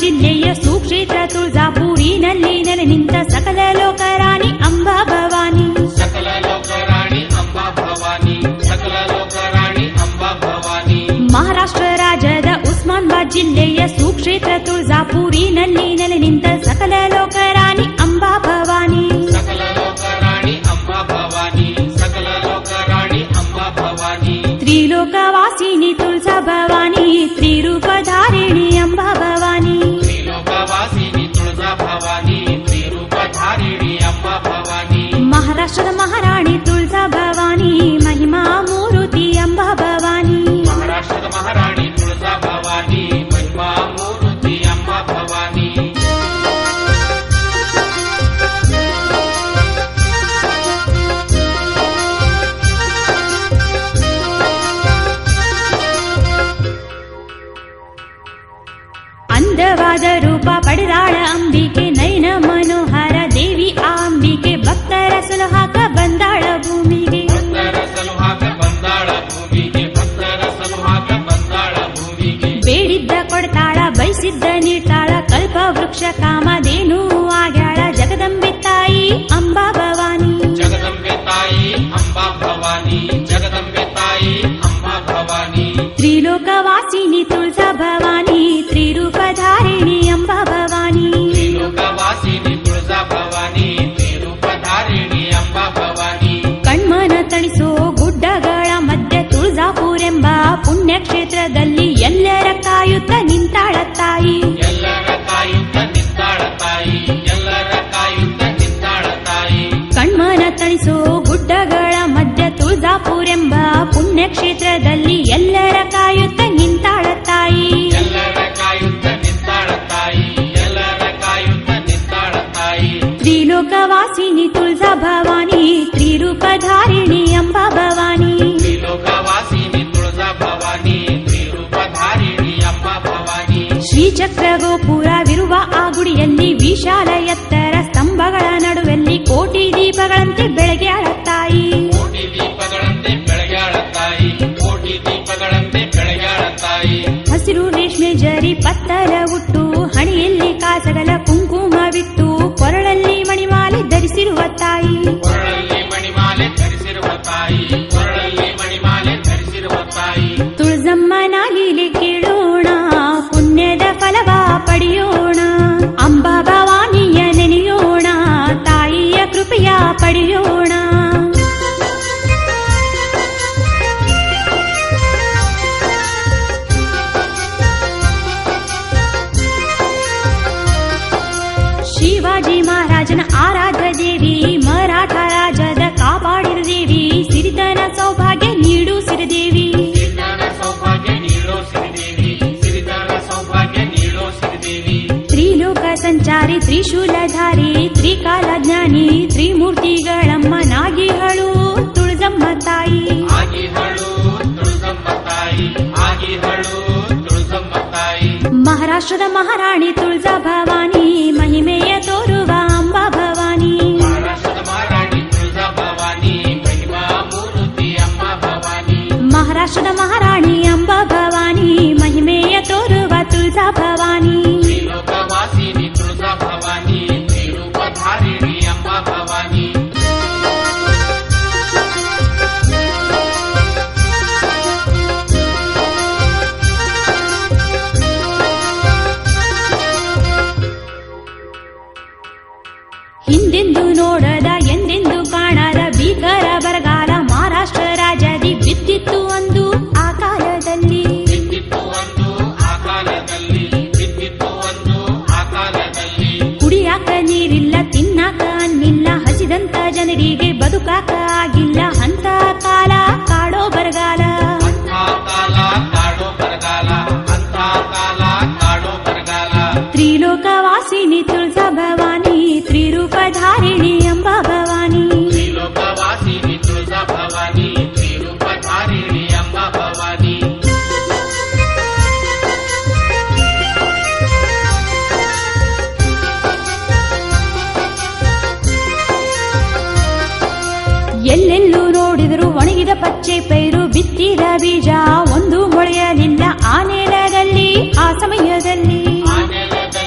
ಜಿಲ್ಲೆಯ ಸುಕ್ಷೇತ್ರ ತುಳಜಾಪುರಿನಲ್ಲಿ ನೆಲೆ ನಿಂತ ಸಕಲ ಲೋಕರಾಣಿ ಅಂಬಾ ಭವಾನಿ. ಸಕಲ ಲೋಕರಾಣಿ ಅಂಬಾ ಭವಾನಿ, ಸಕಲ ಲೋಕರಾಣಿ ಅಂಬಾ ಭವಾನಿ. ಮಹಾರಾಷ್ಟ್ರ ರಾಜ್ಯದ ಉಸ್ಮಾನಾಬಾದ್ ಜಿಲ್ಲೆಯ ಸುಕ್ಷೇತ್ರ ತುಳಜಾಪುರಿನಲ್ಲಿ ನೆಲೆ ನಿಂತ ಸಕಲ ಲೋಕರಾಣಿ ಅಂಬಾ ಭವಾನಿ. ಸಕಲ ಲೋಕರಾಣಿ ಅಂಬಾ ಭವಾನಿ, ಸಕಲ ಲೋಕರಾಣಿ ಅಂಬಾ ಭವಾನಿ. ತ್ರಿಲೋಕವಾಸಿನಿ ತುಳಜಾ ಭವಾನಿ, ತ್ರಿರೂಪಧಾರಿಣಿ ಅಂಬಾ ಭವಾನಿ. ತ್ರಿಲೋಕವಾಸಿನಿ ತುಳಜಾ ಭವಾನಿ, ತ್ರಿರೂಪಧಾರಿಣಿ ಅಂಬಾ ಭವಾನಿ. ಮಹಾರಾಷ್ಟ್ರದ ಮಹಾರಾಣಿ ತುಳಜಾ ಭವಾನಿ, ಮಹಿಮಾ ಮೂರುತಿ ಅಂಬಾ ಭವಾನಿ. ಮಹಾರಾಷ್ಟ್ರದ ಮಹಾರಾಣಿ ತುಳಜಾ ಭವಾನಿ, ಮಹಿಮಾ ಮೂರುತಿ ಅಂಬಾ ಭವಾನಿ. ಅಂದವಾದ ರೂಪ ಪಡೆದಾಳ ಅಂಬಿಕೆ, ನಯನ ಮನೋಹರ ದೇವಿ ಆ ಅಂಬಿಕೆ, ಭಕ್ತರ ಸುಲಹಾಕ ಬಂದಾಳ ಭೂಮಿಗೆ. ಭಕ್ತರ ಸಲುಹಾಕ ಬಂದಾಳ ಭೂಮಿಗೆ, ಭಕ್ತರ ಸಲುಹಾಕ ಬಂದಾಳ ಭೂಮಿಗೆ. ಬೇಡಿದ್ದ ಕೊಡ್ತಾಳ, ಬಯಸಿದ್ದ ನೀಡ್ತಾಳ, ಕಲ್ಪ ವೃಕ್ಷ ಕಾಮಧೇನು ಆಗ್ಯಾಳ ಜಗದಂಬೆ ತಾಯಿ ಅಂಬಾ ಭವಾನಿ. ಜಗದಂಬೆ ತಾಯಿ ಅಂಬಾ ಭವಾನಿ, ಜಗದಂಬೆ ತಾಯಿ ಅಂಬಾ ಭವಾನಿ. ತ್ರಿಲೋಕವಾಸಿನಿ ತುಳಜಾ ಭವಾನಿ, ತ್ರಿರೂಪಧಾರಿಣಿ ಅಂಬಾ ಭವಾನಿ. ತ್ರಿಲೋಕವಾಸಿನಿ ತುಳಜಾ ಭವಾನಿ, ತ್ರಿರೂಪಧಾರಿಣಿ ಅಂಬಾ ಭವಾನಿ. ಕಣ್ಮನ ತಣಿಸೋ ಗುಡ್ಡಗಳ ಮಧ್ಯೆ ತುಳಜಾಪುರೆಂಬ ಪುಣ್ಯಕ್ಷೇತ್ರದಲ್ಲಿ ಎಲ್ಲರ ಕಾಯುತ್ತ ನಿಂತಾಳ ತಾಯಿ. ಎಲ್ಲರ ಕಾಯುತ್ತ ನಿಂತಾಳ ತಾಯಿ, ಎಲ್ಲರ ಕಾಯುತ್ತ ನಿಂತಾಳ ತಾಯಿ. ಕಣ್ಮನ ತಣಿಸೋ ಗುಡ್ಡಗಳ ಮಧ್ಯ ತುಳಜಾಪುರೆಂಬ ಪುಣ್ಯಕ್ಷೇತ್ರದಲ್ಲಿ ಎಲ್ಲರ ಕಾಯುತ್ತ ನಿಂತಾಳ ತಾಯಿ. ಎಲ್ಲರ ಕಾಯುತ್ತ ನಿಂತಾಳ ತಾಯಿ, ಎಲ್ಲರ ಕಾಯುತ್ತ ನಿಂತಾಳ ತಾಯಿ. ತ್ರಿಲೋಕವಾಸಿನಿ ತುಳಜಾ ಭವಾನಿ, ತ್ರಿರೂಪಧಾರಿಣಿ ಅಂಬಾ ಭವಾನಿ. ತ್ರಿಲೋಕವಾಸಿನಿ ತುಳಜಾ ಭವಾನಿ, ತ್ರಿರೂಪಧಾರಿಣಿ ಅಂಬಾ ಭವಾನಿ. ಶ್ರೀಚಕ್ರ ಗೋಪುರವಿರುವ ಆ ಗುಡಿಯಲ್ಲಿ ವಿಶಾಲ ಎತ್ತರ ಸ್ತಂಭಗಳ ನಡುವೆಲ್ಲಿ ಕೋಟಿ ದೀಪಗಳಂತೆ ಬೆಳಗ್ಯಾಳ ತಾಯಿ. ಕೋಟಿ ದೀಪಗಳಂತೆ ಬೆಳಗ್ಯಾಳ ತಾಯಿ, ಕೋಟಿ ದೀಪಗಳಂತೆ ಬೆಳಗ್ಯಾಳ ತಾಯಿ. ಹಸಿರು ರೇಷ್ಮೆ ಜರಿ ಪತ್ತರ ಉಟ್ಟು, ಹಣೆಯಲ್ಲಿ ಕಾಸಗಲ ಕುಂಕುಮವಿಟ್ಟು, ಕೊರಳಲ್ಲಿ ಮಣಿಮಾಲೆ ಧರಿಸಿರುವ ತಾಯಿ. ಕೊರಳಲ್ಲಿ ಮಣಿಮಾಲೆ ಧರಿಸಿರುವ ತಾಯಿ, ಕೊರಳಲ್ಲಿ ಮಣಿಮಾಲೆ ಧರಿಸಿರುವ ತಾಯಿ. ತುಳಜಮ್ಮನ ಲೀಲೆ ಕೇಳೋಣ, ಪುಣ್ಯದ ಫಲವ ಪಡೆಯೋಣ, ಅಂಬಾ ಭವಾನಿಯ ನೆನೆಯೋಣ, ತಾಯಿಯ ಕೃಪೆಯ ಪಡೆಯೋಣ. ಶಿವಾಜಿ ಮಹಾರಾಜನ ಆರಾಧ್ಯ ದೇವಿ, ಮರಾಠ ರಾಜದ ಕಾಪಾಡಿದ ದೇವಿ, ಸಿರಿತನ ಸೌಭಾಗ್ಯ ನೀಡು ಸಿರಿದೇವಿ. ಸಿರಿತನ ಸೌಭಾಗ್ಯ ನೀಡೋ ಸಿರಿದೇವಿ, ಸಿರಿತನ ಸೌಭಾಗ್ಯ ನೀಡೋ ಸಿರಿದೇವಿ. ತ್ರಿಲೋಕ ಸಂಚಾರಿ, ತ್ರಿಶೂಲಧಾರಿ, ತ್ರಿಕಾಲಜ್ಞಾನಿ, ತ್ರಿಮೂರ್ತಿಗಳಮ್ಮನಾಗಿಹಳು ತುಳಜಮ್ಮ ತಾಯಿ. ಆಗಿಹಳು ತುಳಜಮ್ಮ ತಾಯಿ, ಆಗಿಹಳು ತುಳಜಮ್ಮ ತಾಯಿ. ಮಹಾರಾಷ್ಟ್ರದ ಮಹಾರಾಣಿ ತುಳಜಾ ಭವಾನಿ, ಮಹಿಮೆಯ ತೋರುವ ಅಂಬಾ ಭವಾನಿ. ಮಹಾರಾಷ್ಟ್ರದ ಮಹಾರಾಣಿ ತುಳಜಾ ಭವಾನಿ, ಮಹಿಮಾ ಮೂರುತಿ ಅಂಬಾ ಭವಾನಿ. ಮಹಾರಾಷ್ಟ್ರದ ಮಹಾರಾಣಿ ಅಂಬಾ ಭವಾನಿ, ಮಹಿಮೆಯ ತೋರುವ ತುಳಜಾ ಭವಾನಿ. ತ್ರಿಲೋಕವಾಸಿನಿ ತುಳಜಾ ಭವಾನಿ, ತ್ರಿರೂಪಧಾರಿಣಿ ಅಂಬಾ ಭವಾನಿ. ಹಿಂದೆಂದು ನೋಡದ ಎಂದೆಂದು ಕಾಣದ ಭೀಕರ ಬರಗಾಲ ಮಹಾರಾಷ್ಟ್ರ ರಾಜ್ಯದಿ ಬಿದ್ದಿತ್ತು ಒಂದು ಆ ಕಾಲದಲ್ಲಿ. ಬಿದ್ದಿತ್ತು ಒಂದು ಆ ಕಾಲದಲ್ಲಿ, ಬಿದ್ದಿತ್ತು ಒಂದು ಆ ಕಾಲದಲ್ಲಿ. ಕುಡಿಯಾಕ ನೀರಿಲ್ಲ, ತಿನ್ನಾಕ ಅನ್ನಿಲ್ಲ, ಹಸಿದಂತ ಜನರಿಗೆ ಬದುಕಾಕ ಆಗಿಲ್ಲ, ಅಂತ ಕಾಲ ಕಾಡೋ ಬರಗಾಲ. ಅಂಥ ಕಾಲ ಕಾಡೋ ಬರಗಾಲ, ಅಂಥ ಕಾಲ ಕಾಡೋ ಬರಗಾಲ. ತ್ರಿಲೋಕವಾಸಿನಿ ತುಳಜಾ ಭವಾನಿ, ತ್ರಿರೂಪಧಾರಿಣಿ ಅಂಬಾ ಭವಾನಿ. ತ್ರಿಲೋಕವಾಸಿನಿ ತುಳಜಾ ಭವಾನಿ, ತ್ರಿರೂಪಧಾರಿಣಿ ಅಂಬಾ ಭವಾನಿ. ಎಲ್ಲೆಲ್ಲೂ ನೋಡಿದರೂ ಒಣಗಿದ ಪಚ್ಚೆ ಪೈರು, ಬಿತ್ತಿದ ಬೀಜ ಒಂದು ಮೊಳೆಯಲಿಲ್ಲ ಆ ನೆಲದಲ್ಲಿ ಆ ಸಮಯದಲ್ಲಿ. ಆ ನೆಲದಲ್ಲಿ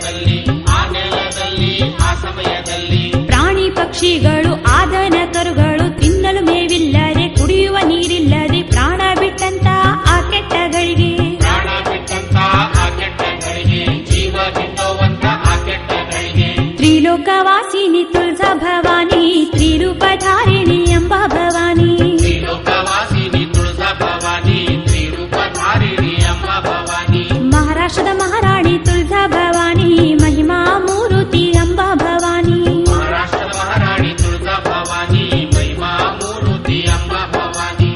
ನೆಲದಲ್ಲಿ ಆ ನೆಲದಲ್ಲಿ ಆ ಸಮಯದಲ್ಲಿ ಪ್ರಾಣಿ ಪಕ್ಷಿಗಳು ಆದನ ಕರುಗಳು ತಿನ್ನಲು ಮೇವಿಲ್ಲದೆ ಕುಡಿಯುವ ನೀರಿಲ್ಲದೆ ಪ್ರಾಣ ಬಿಟ್ಟಂತ ಆ ಕೆಟ್ಟಗಳಿಗೆ ಪ್ರಾಣ ಬಿಟ್ಟಂತ ಆ ಕೆಟ್ಟಗಳಿಗೆ ಜೀವ ಬಿಟ್ಟೋವಂತ ಆ ಕೆಟ್ಟಗಳಿಗೆ ತ್ರಿಲೋಕವಾಸಿನಿ ತುಳಜಾ ಭವಾನಿ ತ್ರಿರೂಪಧಾರಿಣಿ ಎಂಬ ಭವಾನಿ ತ್ರಿಲೋಕವಾಸಿನಿ ತುಳಜಾ ಭವಾನಿ ತ್ರಿರೂಪಧಾರಿಣಿ ಎಂಬ ಭವಾನಿ ಮಹಾರಾಷ್ಟ್ರದ ಮಹಾರಾಣಿ ತುಳಜಾ ಭವಾನಿ ಮಹಿಮಾ ಮೂರುತಿ ಎಂಬ ಭವಾನಿ ಮಹಾರಾಷ್ಟ್ರದ ಮಹಾರಾಣಿ ತುಳಜಾ ಭವಾನಿ ಮಹಿಮಾ ಮೂರುತಿ ಎಂಬ ಭವಾನಿ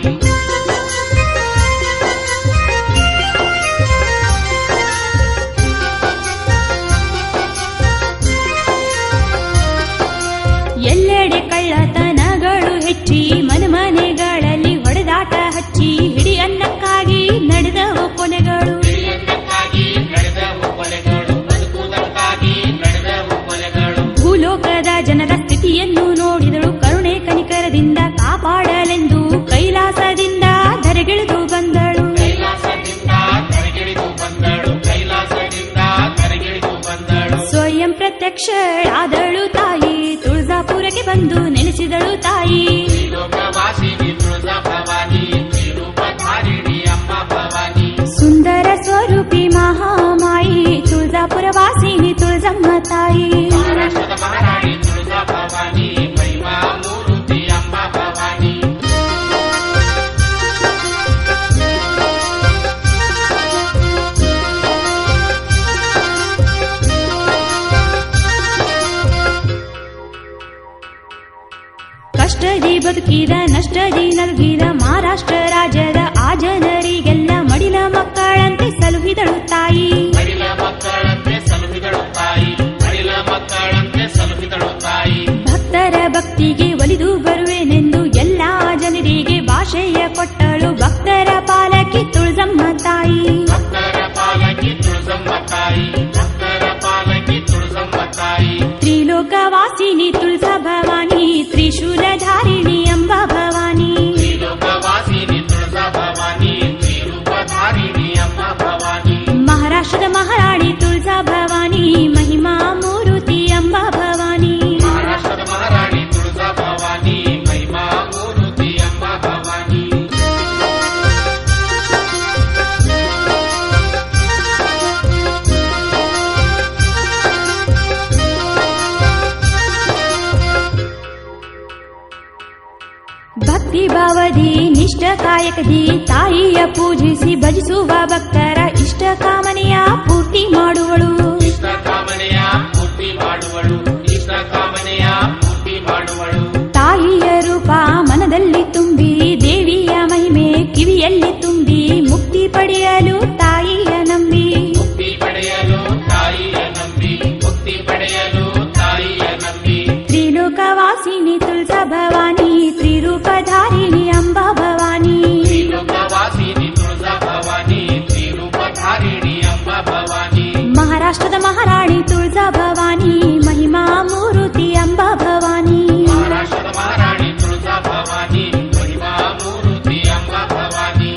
ಎಲ್ಲೆಡೆ ಕಳ್ಳತನಗಳು ಹೆಚ್ಚಿ ಮನೆಗಳಲ್ಲಿ ಹೊಡೆದಾಟ ಹಚ್ಚಿ ಹಿಡಿ ಅನ್ನಕ್ಕಾಗಿ ನಡೆದವು ಕೊನೆಗಳು ಹಿರಿಯನ್ನಕ್ಕಾಗಿ ನಡೆದವು ಕೊಲೆಗಳು ಬದುಕುವುದಕ್ಕಾಗಿ ನಡೆದವು ಕೊಲೆಗಳು ಭೂಲೋಕದ ಜನರ ಸ್ಥಿತಿಯನ್ನು ನೋಡಿದಳು ಕರುಣೆ ಕನಿಕರದಿಂದ ಕಾಪಾಡಲೆಂದು ಕೈಲಾಸದಿಂದ ಧರೆಗಿಳಿದು ಬಂದಳು ಕೈಲಾಸದಿಂದ ಕರೆಗಿಳಿದು ಬಂದಳು ಕೈಲಾಸದಿಂದ ಕರೆಗಿಳಿದು ಬಂದಳು ಸ್ವಯಂ ಪ್ರತ್ಯಕ್ಷಳಾದಳು ತಾಯಿ ತುಳಜಾಪುರಕ್ಕೆ ಬಂದು ನೆಲೆಸಿದಳು ತಾಯಿ ತ್ರಿಲೋಕವಾಸಿನಿ ತುಳಜಾ ಭವಾನಿ ತ್ರಿರೂಪಧಾರಿಣಿ ಎಂಬ ಭವಾನಿ ಸುಂದರ ಸ್ವರೂಪಿ ಮಹಾಮಾಯಿ ತುಳಜಾಪುರ ವಾಸಿನಿ ತುಳಜಮ್ಮ ತಾಯಿ ಮಹಾರಾಷ್ಟ್ರದ ಮಹಾರಾಣಿ ತುಳಜಾ ಭವಾನಿ ಮಹಿಮಾ ಮೂರುತಿ ಎಂಬ ಭವಾನಿ ಕಷ್ಟದಿ ಬದುಕಿದ ನಷ್ಟದಿ ನಲುಗಿದ ಮಹಾರಾಷ್ಟ್ರ ರಾಜ್ಯದ ಆ ಜನರಿಗೆಲ್ಲ ಮಡಿಲ ಮಕ್ಕಳಂತೆ ಸಲುಹಿದಳು ತಾಯಿ ಮಡಿಲ ಮಕ್ಕಳಂತೆ ಸಲುಹಿದಳು ತಾಯಿ ಮಡಿಲ ಮಕ್ಕಳಂತೆ ಸಲುಹಿದಳು ತಾಯಿ ಭಕ್ತರ ಭಕ್ತಿಗೆ ಒಲಿದು ಬರುವೆನೆಂದು ಎಲ್ಲಾ ಜನರಿಗೆ ಭಾಷೆಯ ಕೊಟ್ಟಳು ಭಕ್ತರ ಪಾಲಕಿ ತುಳಜಮ್ಮ ತಾಯಿ ಭಕ್ತರ ಪಾಲಕಿ ತುಳಜಮ್ಮ ತಾಯಿ ಭಕ್ತರ ಪಾಲಕಿ ತುಳಜಮ್ಮ ತಾಯಿ ತ್ರಿಲೋಕವಾಸಿನಿ ತುಳಜಾ ಭವಾನಿ ತ್ರಿಶೂಲಧಾರಿಣಿ ಎಂಬ ಭವಾನಿ ತ್ರಿಲೋಕವಾಸಿನಿ ತುಳಜಾ ಭವಾನಿ ತ್ರಿರೂಪಧಾರಿಣಿ ಎಂಬ ಭವಾನಿ ಮಹಾರಾಷ್ಟ್ರದ ಮಹಾರಾಣಿ ತುಳಜಾ ಭವಾನಿ ಮಹಿಮಾ ಮೂರುತಿ ಎಂಬ ಭವಾನಿ ಮಹಾರಾಷ್ಟ್ರದ ಮಹಾರಾಣಿ ತುಳಜಾ ಭವಾನಿ ಮಹಿಮಾ ಮೂರುತಿ ಎಂಬ ಭವಾನಿ ಭಕ್ತಿ ಭಾವದಿ ನಿಷ್ಠ ಕಾಯಕದಿ ತಾಯಿಯ ಪೂಜಿಸಿ ಭಜಿಸುವ ಭಕ್ತರ ಇಷ್ಟ ಕಾಮನೆಯ ಪೂರ್ತಿ ಮಾಡುವಳು ಇಷ್ಟ ಕಾಮನೆಯ ಪೂರ್ತಿ ಮಾಡುವಳು ಇಷ್ಟ ಕಾಮನೆಯ ಪೂರ್ತಿ ಮಾಡುವಳು ತಾಯಿಯ ರೂಪ ಮನದಲ್ಲಿ ತುಂಬಿ ದೇವಿಯ ಮಹಿಮೆ ಕಿವಿಯಲ್ಲಿ ತುಂಬಿ ಮುಕ್ತಿ ಪಡೆಯಲು ತಾಯಿಯ ನಂಬಿ ಮುಕ್ತಿ ಪಡೆಯಲು ತಾಯಿಯ ನಂಬಿ ಮುಕ್ತಿ ಪಡೆಯಲು ತಾಯಿಯ ನಂಬಿ ತ್ರಿಲೋಕವಾಸಿನಿ ತುಳಜಾ ಭವಾನಿ ತ್ರಿರೂಪಧಾರಿಣಿ ಎಂಬ ಭವಾನಿ ತ್ರಿಲೋಕವಾಸಿನಿ ತುಳಜಾ ಭವಾನಿ ತ್ರಿರೂಪಧಾರಿಣಿ ಎಂಬ ಭವಾನಿ ಮಹಾರಾಷ್ಟ್ರದ ಮಹಾರಾಣಿ ತುಳಜಾ ಭವಾನಿ ಮಹಿಮಾ ಮೂರುತಿ ಎಂಬ ಭವಾನಿ ಮಹಾರಾಷ್ಟ್ರದ ಮಹಾರಾಣಿ ತುಳಜಾ ಭವಾನಿ ಮಹಿಮಾ ಮೂರುತಿ ಎಂಬ ಭವಾನಿ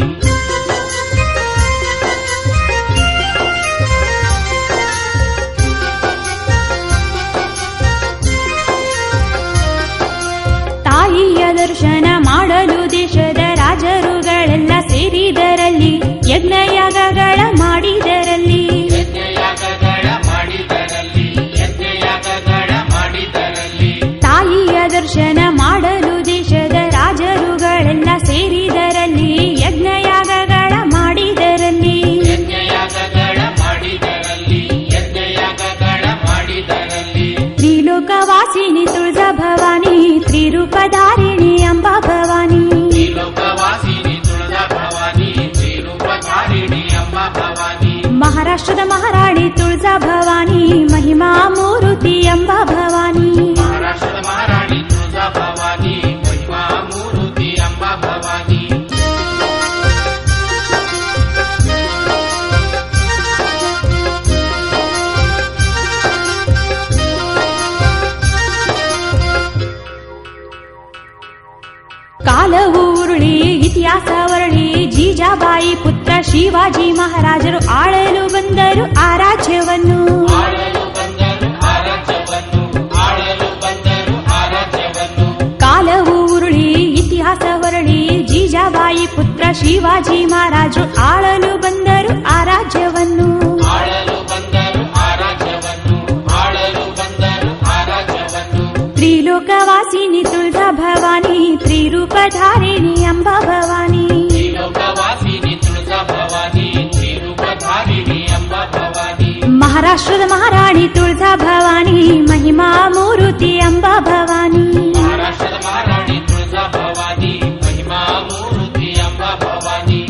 ತಾಯಿಯ ದರ್ಶನ ಮಾಡಲು ದೇಶದ ರಾಜರುಗಳೆಲ್ಲ ಸೇರಿದರಲ್ಲಿ ಯಜ್ಞಯಾಗಗಳ ಮಾಡಿದರಲ್ಲಿ ಯಜ್ಞಯಾಗಗಳ ಮಾಡಿದರಲ್ಲಿ ಯಜ್ಞಯಾಗಗಳ ಮಾಡಿದರಲ್ಲಿ ತಾಯಿಯ ದರ್ಶನ ಮಾಡಲು ದೇಶದ ರಾಜರುಗಳೆಲ್ಲ ಸೇರಿದರಲ್ಲಿ ಯಜ್ಞಯಾಗಗಳ ಮಾಡಿದರಲ್ಲಿ ಯಜ್ಞಯಾಗಗಳ ಮಾಡಿದರಲ್ಲಿ ಯಜ್ಞಯಾಗಗಳ ಮಾಡಿದರಲ್ಲಿ ತ್ರಿಲೋಕವಾಸಿನಿ ತುಳಜಾ ಭವಾನಿ ತ್ರಿರೂಪಧಾರಿಣಿ ಎಂಬ ಭವಾನಿ ತ್ರಿಲೋಕವಾಸಿನಿ ತುಳಜಾ ಭವಾನಿ ತ್ರಿರೂಪಧಾರಿಣಿ ಎಂಬ ಭವಾನಿ ಮಹಾರಾಷ್ಟ್ರದ ಮಹಾರಾಣಿ ತುಳಜಾ ಭವಾನಿ ಮಹಿಮಾ ಮೂರುತಿ ಎಂಬ ಭವಾನಿ ಮಹಾರಾಷ್ಟ್ರದ ಮಹಾರಾಣಿ ತುಳಜಾ ಭವಾನಿ ಮಹಿಮಾ ಮೂರುತಿ ಎಂಬ ಭವಾನಿ ಕಾಲವು ಉರುಳಿ ಇತಿಹಾಸ ವರಳಿ ಜೀಜಾಬಾಯಿ ಪುತ್ರ ಶಿವಾಜಿ ಮಹಾರಾಜರು ಆಳಲು ಬಂದರು ಆ ರಾಜ್ಯವನ್ನು ಆಳಲು ಶಿವಾಜಿ ಮಹಾರಾಜರು ಆಳಲು ಬಂದರು ಆ ರಾಜ್ಯವನ್ನು. ಆಳಲು ಬಂದರು ಆ ರಾಜ್ಯವನ್ನು, ಆಳಲು ಬಂದರು ಆ ರಾಜ್ಯವನ್ನು. ತ್ರಿಲೋಕವಾಸಿನಿ ತುಳಜಾ ಭವಾನಿ, ತ್ರಿರೂಪಧಾರಿಣಿ ಅಂಬಾ ಭವಾನಿ. ತ್ರಿಲೋಕವಾಸಿನಿ ತುಳಜಾ ಭವಾನಿ, ತ್ರಿರೂಪಧಾರಿಣಿ ಅಂಬಾ ಭವಾನಿ. ಮಹಾರಾಷ್ಟ್ರದ ಮಹಾರಾಣಿ ತುಳಜಾ ಭವಾನಿ, ಮಹಿಮಾ ಮೂರುತಿ ಅಂಬಾ ಭವಾನಿ. ಮಹಾರಾಷ್ಟ್ರದ ಮಹಾರಾಣಿ ತುಳಜಾ ಭವಾನಿ, ಮಹಿಮಾ ಮೂರುತಿ ಅಂಬಾ ಭವಾನಿ.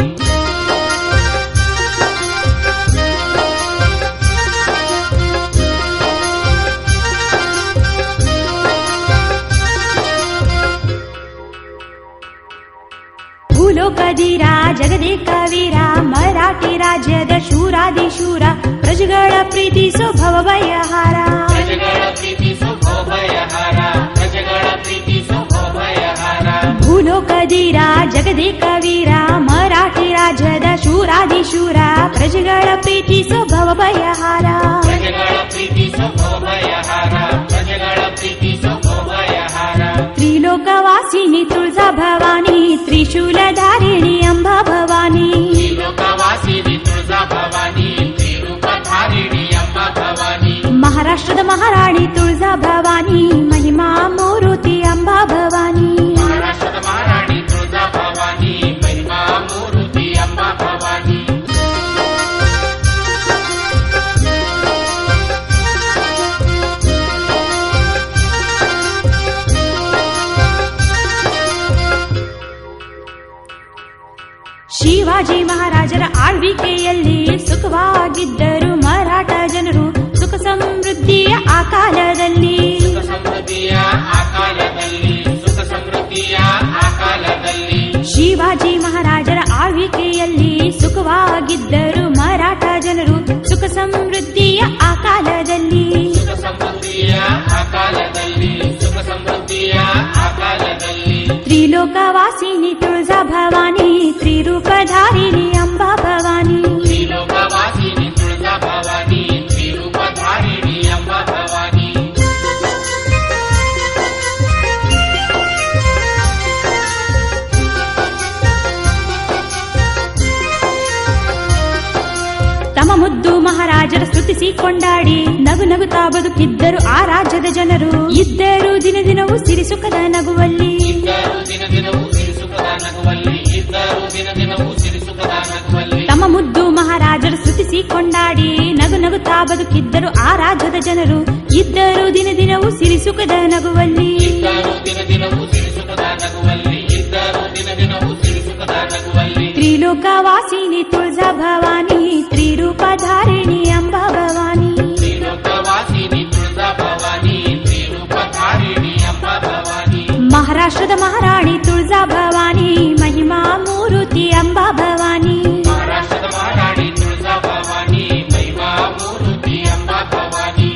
ಭೂಲೋಕದೀರ ಜಗದೇಕ ವೀರ, ಮರಾಠಿ ರಾಜ್ಯದ ಶೂರಾದಿಶೂರ, ಪ್ರಜೆಗಳ ಪ್ರೀತಿಸೋ ಭವಭಯಹಾರ. ಪ್ರಜೆಗಳ ಪ್ರೀತಿಸೋ ಭವಭಯಹಾರ, ಪ್ರಜೆಗಳ ಪ್ರೀತಿಸೋ ಭವಭಯಹಾರ. ಭೂಲೋಕದೀರ ಜಗದೇಕ ವೀರ, ಮರಾಠಿ ರಾಜ್ಯದ ಶೂರಾದಿಶೂರ, ಪ್ರಜೆಗಳ ಪ್ರೀತಿಸೋ ಭವಭಯಹಾರ. ಪ್ರಜೆಗಳ ಪ್ರೀತಿಸೋ ಭವಭಯಹಾರ, ಪ್ರಜೆಗಳ ಪ್ರೀತಿಸೋ ಭವಭಯಹಾರ. ತ್ರಿಲೋಕವಾಸಿನಿ ತುಳಜಾ ಭವಾನಿ, ತ್ರಿಶೂಲಧಾರಿಣಿ ಅಂಬಾ ಭವಾನಿ. ತ್ರಿಲೋಕವಾಸಿನಿ ತುಳಜಾ ಭವಾನಿ, ತ್ರಿರೂಪಧಾರಿಣಿ ಅಂಬಾ ಭವಾನಿ. ಮಹಾರಾಷ್ಟ್ರದ ಮಹಾರಾಣಿ ತುಳಜಾ ಭವಾನಿ, ಮಹಿಮಾ ಮೂರುತಿ ಅಂಬಾ ಭವಾನಿ. ಮಹಾರಾಷ್ಟ್ರದ ಮಹಾರಾಣಿ ತುಳಜಾ ಭವಾನಿ, ಮಹಿಮಾ ಮೂರುತಿ ಅಂಬಾ ಭವಾನಿ. ಶಿವಾಜಿ ಮಹಾರಾಜರ ಆಳ್ವಿಕೆಯಲ್ಲಿ ಸುಖವಾಗಿದ್ದರು ಮರಾಠ ಜನರು, ಸುಖ ಸಮೃದ್ಧಿಯ ಆ ಕಾಲದಲ್ಲಿ. ಸುಖ ಸಮೃದ್ಧಿಯ ಆ ಕಾಲದಲ್ಲಿ, ಸುಖ ಸಮೃದ್ಧಿಯ ಆ ಕಾಲದಲ್ಲಿ. ಶಿವಾಜಿ ಮಹಾರಾಜರ ಆಳ್ವಿಕೆಯಲ್ಲಿ ಸುಖವಾಗಿದ್ದರು ಮರಾಠ ಜನರು, ಸುಖ ಸಮೃದ್ಧಿಯ ಆ ಕಾಲದಲ್ಲಿ. ಸುಖ ಸಮೃದ್ಧಿಯ ಆ ಕಾಲದಲ್ಲಿ, ಸುಖ ಸಮೃದ್ಧಿಯ ಆ ಕಾಲದಲ್ಲಿ. ತ್ರಿಲೋಕವಾಸಿನಿ ತುಳಜಾ ಭವಾನಿ, ತ್ರಿರೂಪಧಾರಿಣಿ ಅಂಬಾ ಭವಾನಿ. ತ್ರಿಲೋಕವಾಸಿನಿ ತುಳಜಾ ಭವಾನಿ, ತ್ರಿರೂಪಧಾರಿಣಿ ಅಂಬಾ ಭವಾನಿ. ತಮ್ಮ ಮುದ್ದು ಮಹಾರಾಜರ ಸ್ತುತಿಸಿ ಕೊಂಡಾಡಿ ನಗು ನಗುತ್ತಾ ಬದುಕಿದ್ದರು ಆ ರಾಜ್ಯದ ಜನರು. ಇದ್ದರು ದಿನ ದಿನವೂ ಸಿರಿ ಸುಖದ ನಗುವಲ್ಲಿ. ಇದ್ದರು ದಿನ ದಿನವೂ ಸಿರಿ ಸುಖದ ನಗುವಲ್ಲಿ, ಇದ್ದರು ದಿನ ದಿನವೂ ಸಿರಿ ಸುಖದ ನಗುವಲ್ಲಿ. ತಮ್ಮ ಮುದ್ದು ಮಹಾರಾಜರ ಸ್ತುತಿಸಿ ಕೊಂಡಾಡಿ ನಗು ನಗುತ್ತಾ ಬದುಕಿದ್ದರು ಆ ರಾಜ್ಯದ ಜನರು. ಇದ್ದರು ದಿನ ದಿನವೂ ಸಿರಿ ಸುಖದ ನಗುವಲ್ಲಿ. ಇದ್ದರು ದಿನ ದಿನವೂ ಸಿರಿ ಸುಖದ ನಗುವಲ್ಲಿ, ಇದ್ದರು ದಿನ ದಿನವೂ ಸಿರಿ ಸುಖದ ನಗುವಲ್ಲಿ. ತ್ರಿಲೋಕವಾಸಿನಿ ತುಳಜಾ ಭವಾನಿ, ತ್ರಿರೂಪಧಾರಿಣಿ ಅಂಬಾ ಭವಾನಿ. ತ್ರಿಲೋಕವಾಸಿನಿ ತುಳಜಾ ಭವಾನಿ, ತ್ರಿರೂಪಧಾರಿಣಿ ಅಂಬಾ ಭವಾನಿ. ಮಹಾರಾಷ್ಟ್ರದ ಮಹಾರಾಣಿ ತುಳಜಾ ಭವಾನಿ, ಮಹಿಮಾ ಮೂರುತಿ ಅಂಬಾ ಭವಾನಿ. ಮಹಾರಾಷ್ಟ್ರದ ಮಹಾರಾಣಿ ತುಳಜಾ ಭವಾನಿ, ಮಹಿಮಾ ಮೂರುತಿ ಅಂಬಾ ಭವಾನಿ.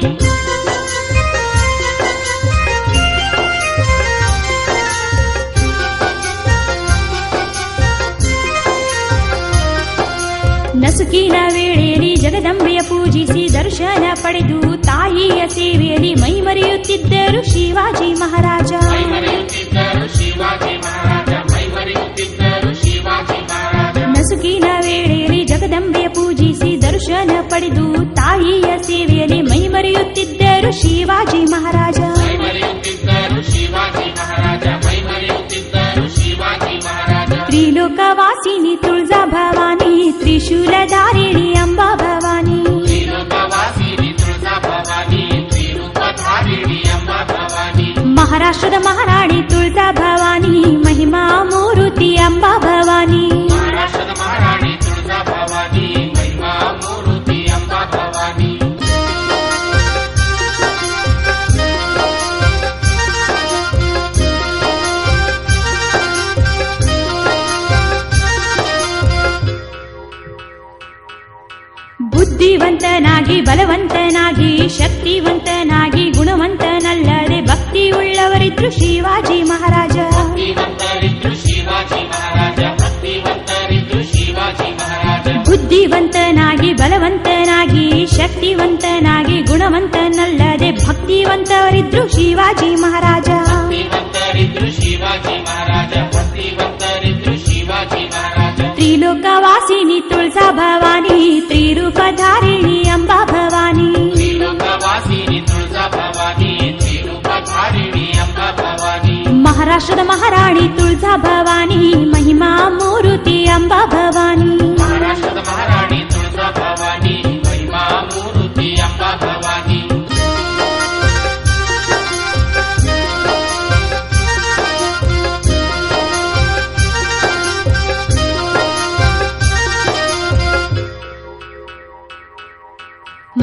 ನಸುಕಿನ ವೇಳೆಯಲ್ಲಿ ಜಗದಂಬೆಯ ಪೂಜಿಸಿ ದರ್ಶನ ಪಡೆದು ತಾಯಿಯ ಸೇವೆಯಲ್ಲಿ ಮೈಮರೆಯುತ್ತಿದ್ದರು ಶಿವಾಜಿ ಮಹಾರಾಜ. ಮೈಮರೆಯುತ್ತಿದ್ದರು ಶಿವಾಜಿ ಮಹಾರಾಜ, ಮೈಮರೆಯುತ್ತಿದ್ದರು ಶಿವಾಜಿ ಮಹಾರಾಜ. ನಸುಕಿನ ವೇಳೆಯಲ್ಲಿ ಜಗದಂಬೆಯ ಪೂಜಿಸಿ ದರ್ಶನ ಪಡೆದು ತಾಯಿಯ ಸೇವೆಯಲ್ಲಿ ಮೈಮರೆಯುತ್ತಿದ್ದರು ಶಿವಾಜಿ ಮಹಾರಾಜ. ಮೈಮರೆಯುತ್ತಿದ್ದರು ಶಿವಾಜಿ ಮಹಾರಾಜ, ಮೈಮರೆಯುತ್ತಿದ್ದರು ಶಿವಾಜಿ ಮಹಾರಾಜ. ತ್ರಿಲೋಕವಾಸಿನಿ ತುಳಜಾ ಭವಾನಿ, ತ್ರಿಶೂಲಧಾರಿಣಿ ಅಂಬಾ ಭವಾನಿ. ತ್ರಿಲೋಕವಾಸಿನಿ ತುಳಜಾ ಭವಾನಿ, ತ್ರಿರೂಪಧಾರಿಣಿ ಅಂಬಾ ಭವಾನಿ. ಮಹಾರಾಷ್ಟ್ರದ ಮಹಾರಾಣಿ ತುಳಜಾ ಭವಾನಿ, ಮಹಿಮಾ ಮೂರುತಿ ಅಂಬಾ ಭವಾನಿ. ಮಹಾರಾಷ್ಟ್ರದ ಮಹಾರಾಣಿ ತುಳಜಾ ಭವಾನಿ, ಮಹಿಮಾ ಮೂರುತಿ ಅಂಬಾ ಭವಾನಿ. ಬುದ್ಧಿವಂತನಾಗಿ ಬಲವಂತನಾಗಿ ಶಕ್ತಿವಂತನಾಗಿ ಗುಣವಂತನಲ್ಲದೆ ಭಕ್ತಿ ಉಳ್ಳವರಿದ್ರು ಶಿವಾಜಿ ಮಹಾರಾಜ. ಭಕ್ತಿವಂತರಿದ್ರು ಶಿವಾಜಿ ಮಹಾರಾಜ, ಭಕ್ತಿವಂತರಿದ್ರು ಶಿವಾಜಿ ಮಹಾರಾಜ. ಬುದ್ಧಿವಂತನಾಗಿ ಬಲವಂತನಾಗಿ ಶಕ್ತಿವಂತನಾಗಿ ಗುಣವಂತನಲ್ಲದೆ ಭಕ್ತಿವಂತವರಿದ್ರು ಶಿವಾಜಿ ಮಹಾರಾಜ. ಭಕ್ತಿವಂತರಿದ್ರು ಶಿವಾಜಿ ಮಹಾರಾಜ, ಭಕ್ತಿವಂತರಿದ್ರು ಶಿವಾಜಿ ಮಹಾರಾಜ. ತ್ರಿಲೋಕವಾಸಿನಿ ತುಳಸಾ ಭವಾನಿ ತ್ರಿರೂಪಧಾರಿಣಿ ಅಂಬಾ ಭವಾನಿ ತ್ರಿಲೋಕವಾಸಿನಿ ತುಳಸಾ ಭವಾನಿ ತ್ರಿರೂಪಧಾರಿಣಿ ಅಂಬಾ ಭವಾನಿ ಮಹಾರಾಷ್ಟ್ರದ ಮಹಾರಾಣಿ ತುಳಸಾ ಭವಾನಿ ಮಹಿಮಾ ಮೂರುತಿ ಅಂಬಾ ಭವಾನಿ ಮಹಾರಾಷ್ಟ್ರದ ಮಹಾರಾಣಿ ತುಳಸಾ ಭವಾನಿ ಮಹಿಮಾ ಮೂರುತಿ ಅಂಬಾ ಭವಾನಿ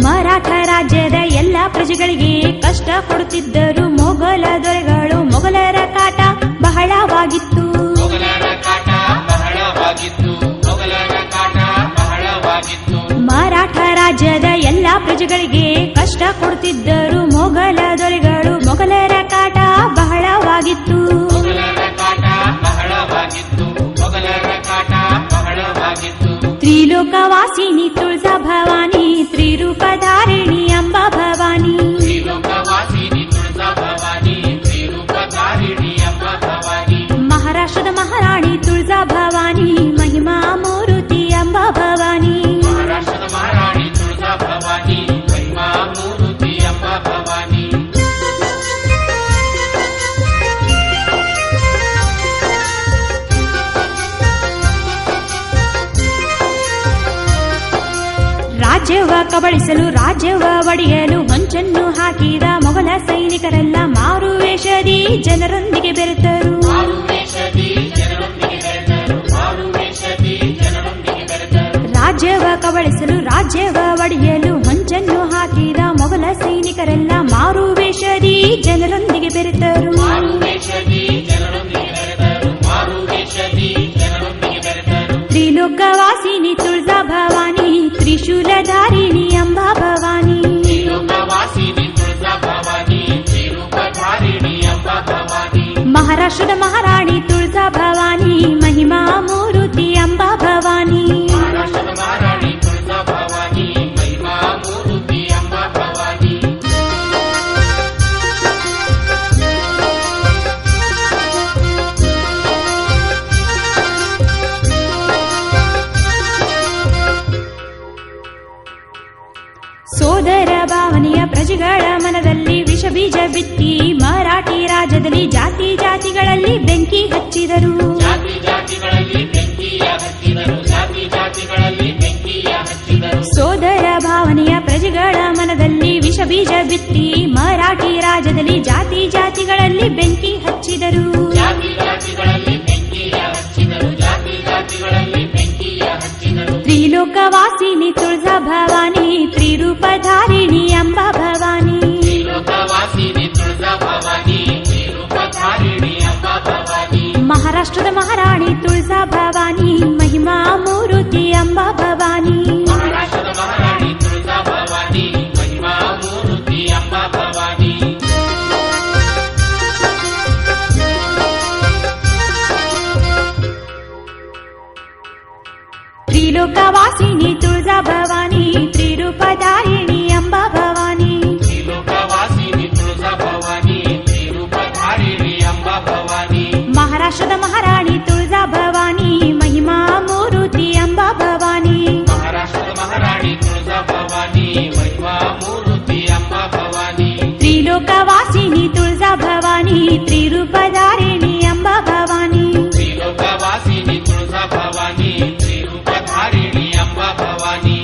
ಮರಾಠ ರಾಜ್ಯದ ಎಲ್ಲ ಪ್ರಜೆಗಳಿಗೆ ಕಷ್ಟ ಕೊಡುತ್ತಿದ್ದರು ಮೊಘಲ ದೊರೆಗಳು ಮೊಘಲರ ಕಾಟ ಬಹಳವಾಗಿತ್ತು ಮೊಘಲರ ಕಾಟ ಬಹಳವಾಗಿತ್ತು ಮೊಘಲರ ಕಾಟ ಬಹಳವಾಗಿತ್ತು ಮರಾಠ ರಾಜ್ಯದ ಎಲ್ಲ ಪ್ರಜೆಗಳಿಗೆ ಕಷ್ಟ ಕೊಡುತ್ತಿದ್ದರು ಮೊಘಲ ದೊರೆಗಳು ಮೊಘಲರ ಕಾಟ ಬಹಳವಾಗಿತ್ತು ಮೊಘಲರ ಕಾಟ ಬಹಳವಾಗಿತ್ತು ಮೊಘಲರ ಕಾಟ ಬಹಳವಾಗಿತ್ತು ತ್ರಿಲೋಕವಾಸಿನಿ ತುಳಸಾ ಭವಾನಿ ತ್ರಿರೂಪಧಾರಿಣಿ ಅಂಬಾ ಭವಾನಿ ತ್ರಿಲೋಕವಾಸಿನಿ ತುಳಸಾ ಭವಾನಿ ತ್ರಿರೂಪಧಾರಿಣಿ ಅಂಬಾ ಭವಾನಿ ಮಹಾರಾಷ್ಟ್ರದ ಮಹಾರಾಣಿ ತುಳಸಾ ಭವಾನಿ ಮಹಿಮಾ ಮೂರುತಿ ಅಂಬಾ ಭವಾನಿ ಮಹಾರಾಷ್ಟ್ರದ ಮಹಾರಾಣಿ ತುಳಸಾ ಭವಾನಿ ಮಹಿಮಾ ಮೂರುತಿ ಅಂಬಾ ಭವಾನಿ ರಾಜ್ಯವ ಕಬಳಿಸಲು ರಾಜ್ಯವ ಒಡೆಯಲು ಹೊಂಚನ್ನು ಹಾಕಿದ ಮೊಘಲ ಸೈನಿಕರೆಲ್ಲ ಮಾರುವೇಷದಿ ಜನರೊಂದಿಗೆ ಬೆರೆತರು ಮಾರುವೇಷದಿ ಜನರೊಂದಿಗೆ ಬೆರೆತರು ಮಾರುವೇಷದಿ ಜನರೊಂದಿಗೆ ಬೆರೆತರು ರಾಜ್ಯವ ಕಬಳಿಸಲು ರಾಜ್ಯವ ಒಡೆಯಲು ಹೊಂಚನ್ನು ಹಾಕಿದ ಮೊಘಲ ಸೈನಿಕರೆಲ್ಲ ಮಾರುವೇಷದಿ ಜನರೊಂದಿಗೆ ಬೆರೆತರು ಮಾರುವೇಷದಿ ಜನರೊಂದಿಗೆ ಬೆರೆತರು ಮಾರುವೇಷದಿ ಜನರೊಂದಿಗೆ ಬೆರೆತರು ತ್ರಿಲೋಕವಾಸಿನಿ ತುಳಸಾ ಭವಾನಿ ತ್ರಿಶೂಲಧಾರಿಣಿ ಅಂಬಾ ಭವಾನಿ ತ್ರಿಲೋಕವಾಸಿನಿ ತುಳಸಾ ಭವಾನಿ ತ್ರಿರೂಪಧಾರಿಣಿ ಅಂಬಾ ಭವಾನಿ ಮಹಾರಾಷ್ಟ್ರದ ಮಹಾರಾಣಿ ತುಳಸಾ ಭವಾನಿ ಮಹಿಮಾ ಮೂರುತಿ ಅಂಬಾ ಭವಾನಿ ಮಹಾರಾಷ್ಟ್ರದ ಮಹಾರಾಣಿ ತುಳಸಾ ಭವಾನಿ ಮಹಿಮಾ ಮೂರುತಿ ಅಂಬಾ ಭವಾನಿ ಸೋದರ ಭಾವನೆಯ ಪ್ರಜೆಗಳ ಮನದಲ್ಲಿ ವಿಷ ಬೀಜ ಬಿತ್ತಿ ಮರಾಠಿ ರಾಜ್ಯದಲ್ಲಿ ಜಾತಿ ಜಾತಿಗಳಲ್ಲಿ ಬೆಂಕಿ ಹಚ್ಚಿದರು ಜಾತಿ ಜಾತಿಗಳಲ್ಲಿ ಬೆಂಕಿಯ ಹಚ್ಚಿದರು ಜಾತಿ ಜಾತಿಗಳಲ್ಲಿ ಬೆಂಕಿಯ ಹಚ್ಚಿದರು ಸೋದರ ಭಾವನೆಯ ಪ್ರಜೆಗಳ ಮನದಲ್ಲಿ ವಿಷ ಬೀಜ ಬಿತ್ತಿ ಮರಾಠಿ ರಾಜ್ಯದಲ್ಲಿ ಜಾತಿ ಜಾತಿಗಳಲ್ಲಿ ಬೆಂಕಿ ಹಚ್ಚಿದರು ಜಾತಿ ಜಾತಿಗಳಲ್ಲಿ ಬೆಂಕಿಯ ಹಚ್ಚಿದರು ಜಾತಿ ಜಾತಿಗಳಲ್ಲಿ ಬೆಂಕಿಯ ಹಚ್ಚಿದರು ತ್ರಿಲೋಕವಾಸಿನಿ ತುಳಸಾ ಭವಾನಿ ತ್ರಿರೂಪಧಾರಿಣಿ ಅಂಬಾ ಭವಾನಿ ತ್ರಿಲೋಕವಾಸಿನಿ ತುಳಸಾ ಭವಾನಿ ತ್ರಿರೂಪಧಾರಿಣಿ ಅಂಬಾ ಭವಾನಿ ಮಹಾರಾಷ್ಟ್ರದ ಮಹಾರಾಣಿ ತುಳಸಾ ಭವಾನಿ ಮಹಿಮಾ ಮೂರುತಿ ಅಂಬಾ ಭವಾನಿ ಮಹಾರಾಷ್ಟ್ರದ ಮಹಾರಾಣಿ ತುಳಸಾ ಭವಾನಿ ಮಹಿಮಾ ಮೂರುತಿ ಅಂಬಾ ಭವಾನಿ ತ್ರಿಲೋಕವಾಸಿನಿ ತುಳಸಾ ಭವಾನಿ ತ್ರಿರೂಪಧಾರಿಣಿ ಅಂಬಾ ಭವಾನಿ ತ್ರಿಲೋಕವಾಸಿನಿ ತುಳಸಾ ಭವಾನಿ ತ್ರಿರೂಪಧಾರಿಣಿ ಅಂಬಾ ಭವಾನಿ ಮಹಾರಾಷ್ಟ್ರದ ಮಹಾರಾಣಿ ತುಳಸಾ ಭವಾನಿ ಮಹಿಮಾ ಮೂರುತಿ ಅಂಬಾ ಭವಾನಿ ಮಹಾರಾಷ್ಟ್ರದ ಮಹಾರಾಣಿ ತುಳಸಾ ಭವಾನಿ ಮಹಿಮಾ ಮೂರುತಿ ಅಂಬಾ ಭವಾನಿ ತ್ರಿಲೋಕವಾಸಿನಿ ತುಳಸಾ ಭವಾನಿ ತ್ರಿರೂಪಧಾರಿಣಿ ಅಂಬಾ ಭವಾನಿ ತ್ರಿಲೋಕವಾಸಿನಿ ತುಳಸಾ ಭವಾನಿ ತ್ರಿರೂಪಧಾರಿಣಿ ಅಂಬಾ ಭವಾನಿ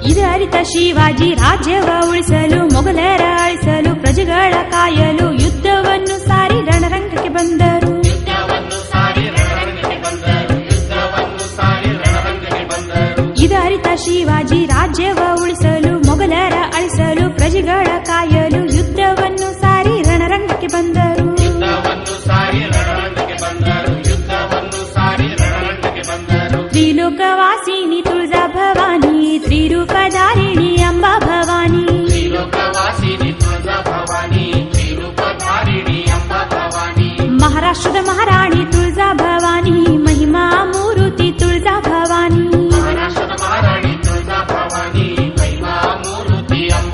ಇದು ಅರಿತ ಶಿವಾಜಿ ರಾಜ್ಯವ ಉಳಿಸಲು ಮೊಘಲರ ಅಳಿಸಲು ಪ್ರಜೆಗಳ ಕಾಯಲು ಯುದ್ಧವನ್ನು ಸಾರಿ ರಣರಂಗಕ್ಕೆ ಬಂದರು ಯುದ್ಧವನ್ನು ಸಾರಿ ರಣರಂಗಕ್ಕೆ ಬಂದರು ಯುದ್ಧವನ್ನು ಸಾರಿ ರಣರಂಗಕ್ಕೆ ಬಂದರು ಇದು ಅರಿತ ಶಿವಾಜಿ ರಾಜ್ಯವ ಉಳಿಸಲು ಮೊಘಲರ ಅಳಿಸಲು ಪ್ರಜೆಗಳ ಕಾಯಲು ಯುದ್ಧವನ್ನು ಸಾರಿ ರಣರಂಗಕ್ಕೆ ಬಂದರು ಯುದ್ಧವನ್ನು ಸಾರಿ ರಣರಂಗಕ್ಕೆ ಬಂದರು ಯುದ್ಧವನ್ನು ಸಾರಿ ರಣರಂಗಕ್ಕೆ ಬಂದರು ತ್ರಿಲೋಕವಾಸಿನಿ ತುಳಸಾ ಭವಾನಿ ತ್ರಿರೂಪಧಾರಿಣಿ ಅಂಬಾ ಭವಾನಿ ತ್ರಿಲೋಕವಾಸಿನಿ ತುಳಸಾ ಭವಾನಿ ತ್ರಿರೂಪಧಾರಿಣಿ ಅಂಬಾ ಭವಾನಿ ಮಹಾರಾಷ್ಟ್ರದ ಮಹಾರಾಣಿ ತುಳಸಾ ಭವಾನಿ ಮಹಿಮಾ ಮೂರುತಿ ತುಳಸಾ ಭವಾನಿ ಮಹಾರಾಷ್ಟ್ರದ ಮಹಾರಾಣಿ ತುಳಸಾ ಭವಾನಿ ಮಹಿಮಾ ಮೂರುತಿ ಅಂಬಾ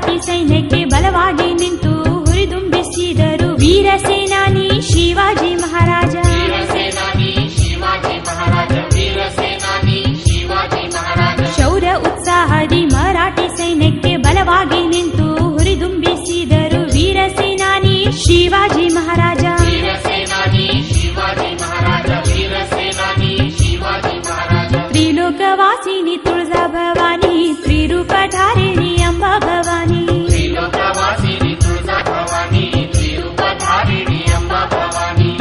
ಮರಾಠಿ ಸೈನ್ಯಕ್ಕೆ ಬಲವಾಗಿ ನಿಂತು ಹುರಿದುಂಬಿಸಿದರು ವೀರ ಸೇನಾನಿ ಶಿವಾಜಿ ಮಹಾರಾಜ. ವೀರ ಸೇನಾನಿ ಶಿವಾಜಿ ಮಹಾರಾಜ, ವೀರ ಸೇನಾನಿ ಶಿವಾಜಿ ಮಹಾರಾಜ. ಶೌರ್ಯ ಉತ್ಸಾಹದಿ ಮರಾಠಿ ಸೈನ್ಯಕ್ಕೆ ಬಲವಾಗಿ ನಿಂತು ಹುರಿದುಂಬಿಸಿದರು ವೀರ ಸೇನಾನಿ ಶಿವಾಜಿ ಮಹಾರಾಜ. ವೀರ ಸೇನಾನಿ ಶಿವಾಜಿ ಮಹಾರಾಜ, ವೀರ ಸೇನಾನಿ ಶಿವಾಜಿ ಮಹಾರಾಜ. ತ್ರಿಲೋಕವಾಸಿನಿ ತುಳಜಾ ಭವಾನಿ, ತ್ರಿರೂಪಧಾರಿಣಿ ಅಂಬಾ ಭವಾನಿ. ತ್ರಿಲೋಕವಾಸಿನಿ ತುಳಜಾ ಭವಾನಿ, ತ್ರಿರೂಪಧಾರಿಣಿ ಅಂಬಾ ಭವಾನಿ.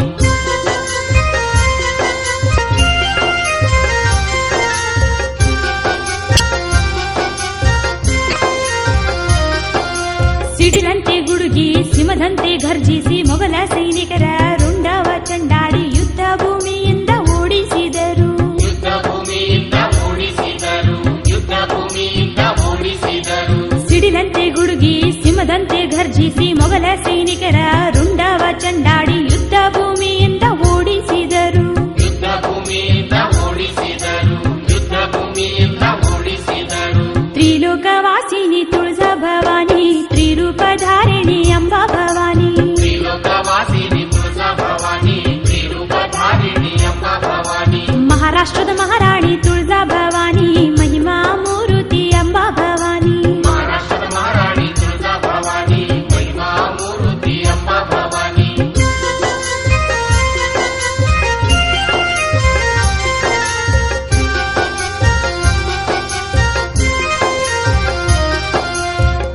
ಸಿಡಿಲಂತೆ ಗುಡುಗಿ ಸಿಂಹದಂತೆ ಘರ್ಜಿಸಿ ಮೊಘಲ ಸೈನಿಕರ ರುಂಡವ ಚಂಡಾಡಿ ಯುದ್ಧ ಭೂಮಿಯಿಂದ ಓಡಿಸಿದರು. ಯುದ್ಧ ಭೂಮಿಯಿಂದ ಓಡಿಸಿದರು, ಯುದ್ಧ ಭೂಮಿಯಿಂದ ಓಡಿಸಿದರು. ಸಿಡಿಲಂತೆ ಗುಡುಗಿ ಸಿಂಹದಂತೆ ಘರ್ಜಿಸಿ ಮೊಘಲ ಸೈನಿಕರ ರುಂಡವ ಚಂಡಾಡಿ ಯುದ್ಧ ಭೂಮಿಯಿಂದ ಓಡಿಸಿದರು. ಯುದ್ಧ ಭೂಮಿಯಿಂದ ಓಡಿಸಿದರು, ಯುದ್ಧ ಭೂಮಿಯಿಂದ ಓಡಿಸಿದರು. ತ್ರಿಲೋಕವಾಸಿನಿ ತುಳಜಾ ಭವಾನಿ, ತ್ರಿರೂಪಧಾರಿಣಿ ಅಂಬಾ ಭವಾನಿ. ತ್ರಿಲೋಕವಾಸಿನಿ ತುಳಜಾ ಭವಾನಿ, ತ್ರಿರೂಪಧಾರಿಣಿ ಅಂಬಾ ಭವಾನಿ. ಮಹಾರಾಷ್ಟ್ರದ ಮಹಾರಾಣಿ ತುಳಜಾ ಭವಾನಿ, ಮಹಿಮಾ ಮೂರುತಿ ಅಂಬಾ ಭವಾನಿ. ಮಹಾರಾಷ್ಟ್ರದ ಮಹಾರಾಣಿ ತುಳಜಾ ಭವಾನಿ, ಮಹಿಮಾ ಮೂರುತಿ ಅಂಬಾ ಭವಾನಿ.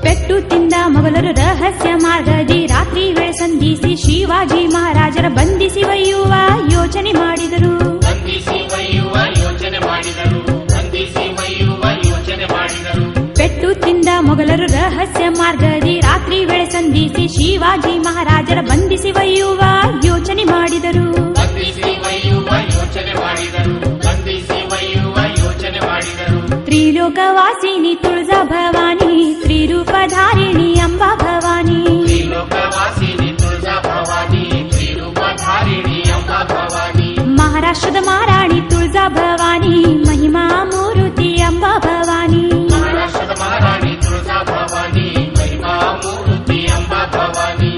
ಪೆಟ್ಟು ತಿಂದ ಮೊಘಲರು ರಹಸ್ಯ ಮಾರ್ಗದಿ ರಾತ್ರಿ ವೇಳೆ ಸಂಧಿಸಿ ಶಿವಾಜಿ ಮಹಾರಾಜರ ಬಂಧಿಸಿ ಒಯ್ಯುವ ಯೋಚನೆ ಮಾಡಿದರು. ಬಂಧಿಸಿ ಒಯ್ಯುವ ಯೋಚನೆ ಮಾಡಿದರು, ಬಂಧಿಸಿ ಒಯ್ಯುವ ಯೋಚನೆ ಮಾಡಿದರು. ಪೆಟ್ಟು ತಿಂದ ಮೊಘಲರು ರಹಸ್ಯ ಮಾರ್ಗದಿ ರಾತ್ರಿ ವೇಳೆ ಸಂಧಿಸಿ ಶಿವಾಜಿ ಮಹಾರಾಜರ ಬಂಧಿಸಿ ಒಯ್ಯುವ ಯೋಚನೆ ಮಾಡಿದರು. ಬಂಧಿಸಿ ಒಯ್ಯುವ ಯೋಚನೆ ಮಾಡಿದರು, ಬಂಧಿಸಿ ಒಯ್ಯುವ ಯೋಚನೆ ಮಾಡಿದರು. ತ್ರಿಲೋಕವಾಸಿನಿ ತುಳಜಾ ಭವಾನಿ, ತ್ರಿರೂಪಧಾರಿಣಿ ಅಂಬಾ ಭವಾನಿ. ತ್ರಿಲೋಕವಾಸಿನಿ ತುಳಜಾ ಭವಾನಿ, ತ್ರಿರೂಪಧಾರಿಣಿ ಅಂಬಾ ಭವಾನಿ. ಮಹಾರಾಷ್ಟ್ರದ ಮಹಾರಾಣಿ ತುಳಜಾ ಭವಾನಿ, ಮಹಿಮಾ ಮೂರುತಿ ಅಂಬಾ ಭವಾನಿ. ಮಹಾರಾಷ್ಟ್ರದ ಮಹಾರಾಣಿ ತುಳಜಾ ಭವಾನಿ, ಮಹಿಮಾ ಮೂರುತಿ ಅಂಬಾ ಭವಾನಿ.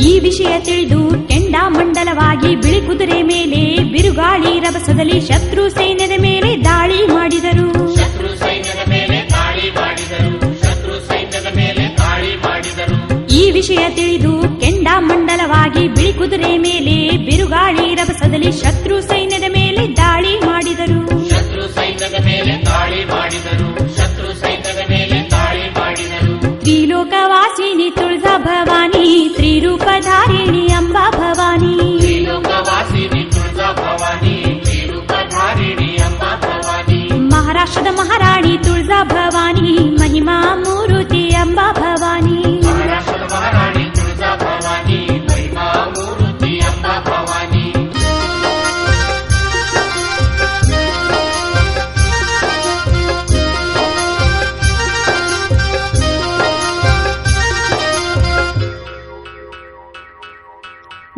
ಈ ವಿಷಯ ತಿಳಿದು ಕೆಂಡಾಮಂಡಲವಾಗಿ ಬಿಳಿ ಕುದುರೆ ಮೇಲೆ ಬಿರುಗಾಳಿ ರಭಸದಲ್ಲಿ ಶತ್ರು ಸೈನ್ಯದ ಮೇಲೆ ದಾಳಿ ಮಾಡಿದರು. ಶತ್ರು ಸೈನ್ಯದ ಮೇಲೆ ದಾಳಿ ಮಾಡಿದರು, ಶತ್ರು ಸೈನ್ಯದ ಮೇಲೆ ದಾಳಿ ಮಾಡಿದರು. ಈ ವಿಷಯ ತಿಳಿದು ಕೆಂಡಾಮಂಡಲವಾಗಿ ಬಿಳಿ ಕುದುರೆ ಮೇಲೆ ಬಿರುಗಾಳಿ ರಭಸದಲ್ಲಿ ಶತ್ರು ಸೈನ್ಯದ ಮೇಲೆ ದಾಳಿ ಮಾಡಿದರು. ಶತ್ರು ಸೈನ್ಯದ ಮೇಲೆ ದಾಳಿ ಮಾಡಿದರು, ಶತ್ರು ಸೈನ್ಯದ ಮೇಲೆ ದಾಳಿ ಮಾಡಿದರು. ತ್ರಿಲೋಕವಾಸಿನಿ ತುಳಜಾ ಭವಾನಿ, ತ್ರಿರೂಪಧಾರಿಣಿ ಅಂಬಾ ಭವಾನಿ. ತ್ರಿಲೋಕವಾಸಿನಿ ತುಳಜಾ ಭವಾನಿ, ತ್ರಿರೂಪಧಾರಿಣಿ ಅಂಬಾ ಭವಾನಿ. ಮಹಾರಾಷ್ಟ್ರದ ಮಹಾರಾಣಿ ತುಳಜಾ ಭವಾನಿ, ಮಹಿಮಾ ಮೂರುತಿ ಅಂಬಾ ಭವಾನಿ. ಮಹಾರಾಷ್ಟ್ರದ ಮಹಾರಾಣಿ ತುಳಜಾ ಭವಾನಿ, ಮಹಿಮಾ ಮೂರುತಿ ಅಂಬಾ ಭವಾನಿ.